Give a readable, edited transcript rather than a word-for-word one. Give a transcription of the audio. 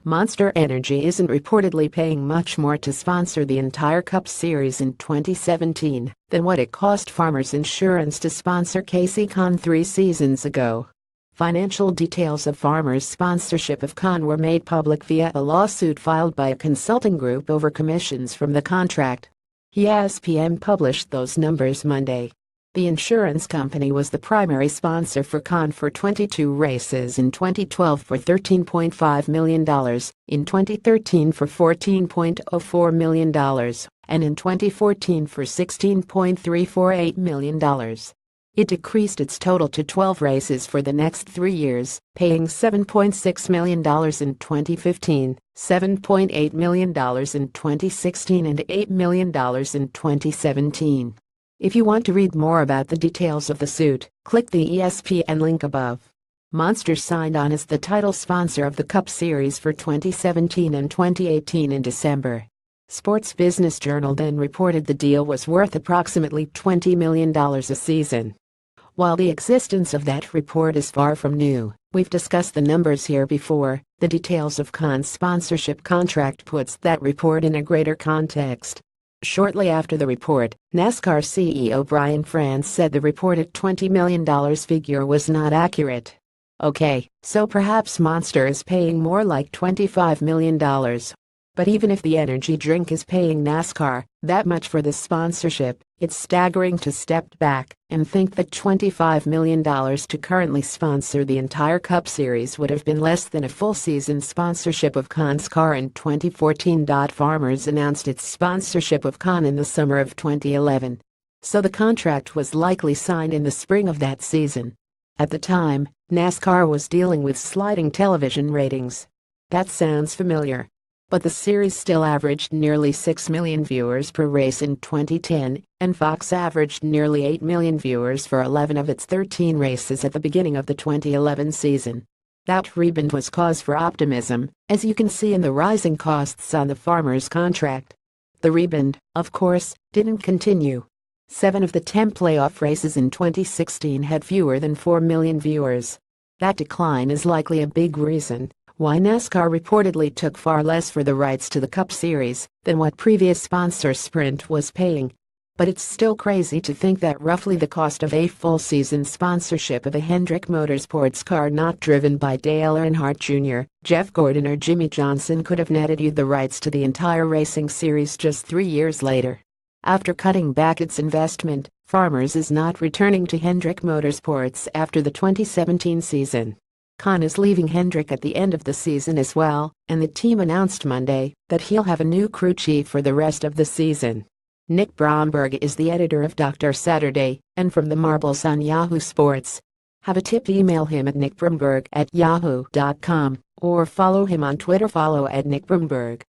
Monster Energy isn't reportedly paying much more to sponsor the entire Cup Series in 2017 than what it cost Farmers Insurance to sponsor Kasey 3 seasons ago. Financial details of Farmers' sponsorship of Kahne were made public via a lawsuit filed by a consulting group over commissions from the contract. ESPN published those numbers Monday. The insurance company was the primary sponsor for Kahne for 22 races in 2012 for $13.5 million, in 2013 for $14.04 million, and in 2014 for $16.348 million. It decreased its total to 12 races for the next 3 years, paying $7.6 million in 2015, $7.8 million in 2016 and $8 million in 2017. If you want to read more about the details of the suit, click the ESPN link above. Monster signed on as the title sponsor of the Cup Series for 2017 and 2018 in December. Sports Business Journal then reported the deal was worth approximately $20 million a season. While the existence of that report is far from new, we've discussed the numbers here before. The details of Kahne's sponsorship contract puts that report in a greater context. Shortly after the report, NASCAR CEO Brian France said the reported $20 million figure was not accurate. Okay, so perhaps Monster is paying more like $25 million. But even if the energy drink is paying NASCAR that much for this sponsorship, it's staggering to step back and think that $25 million to currently sponsor the entire Cup Series would have been less than a full season sponsorship of Kahne's car in 2014. Farmers announced its sponsorship of Kahne in the summer of 2011. So the contract was likely signed in the spring of that season. At the time, NASCAR was dealing with sliding television ratings. That sounds familiar. But the series still averaged nearly 6 million viewers per race in 2010, and Fox averaged nearly 8 million viewers for 11 of its 13 races at the beginning of the 2011 season. That rebound was cause for optimism, as you can see in the rising costs on the Farmers' contract. The rebound, of course, didn't continue. 7 of the 10 playoff races in 2016 had fewer than 4 million viewers. That decline is likely a big reason why NASCAR reportedly took far less for the rights to the Cup Series than what previous sponsor Sprint was paying. But it's still crazy to think that roughly the cost of a full season sponsorship of a Hendrick Motorsports car not driven by Dale Earnhardt Jr., Jeff Gordon or Jimmy Johnson could have netted you the rights to the entire racing series just 3 years later. After cutting back its investment, Farmers is not returning to Hendrick Motorsports after the 2017 season. Kahne is leaving Hendrick at the end of the season as well, and the team announced Monday that he'll have a new crew chief for the rest of the season. Nick Bromberg is the editor of Dr. Saturday and From the Marbles on Yahoo Sports. Have a tip? Email him at nickbromberg@yahoo.com or follow him on Twitter. Follow @nickbromberg.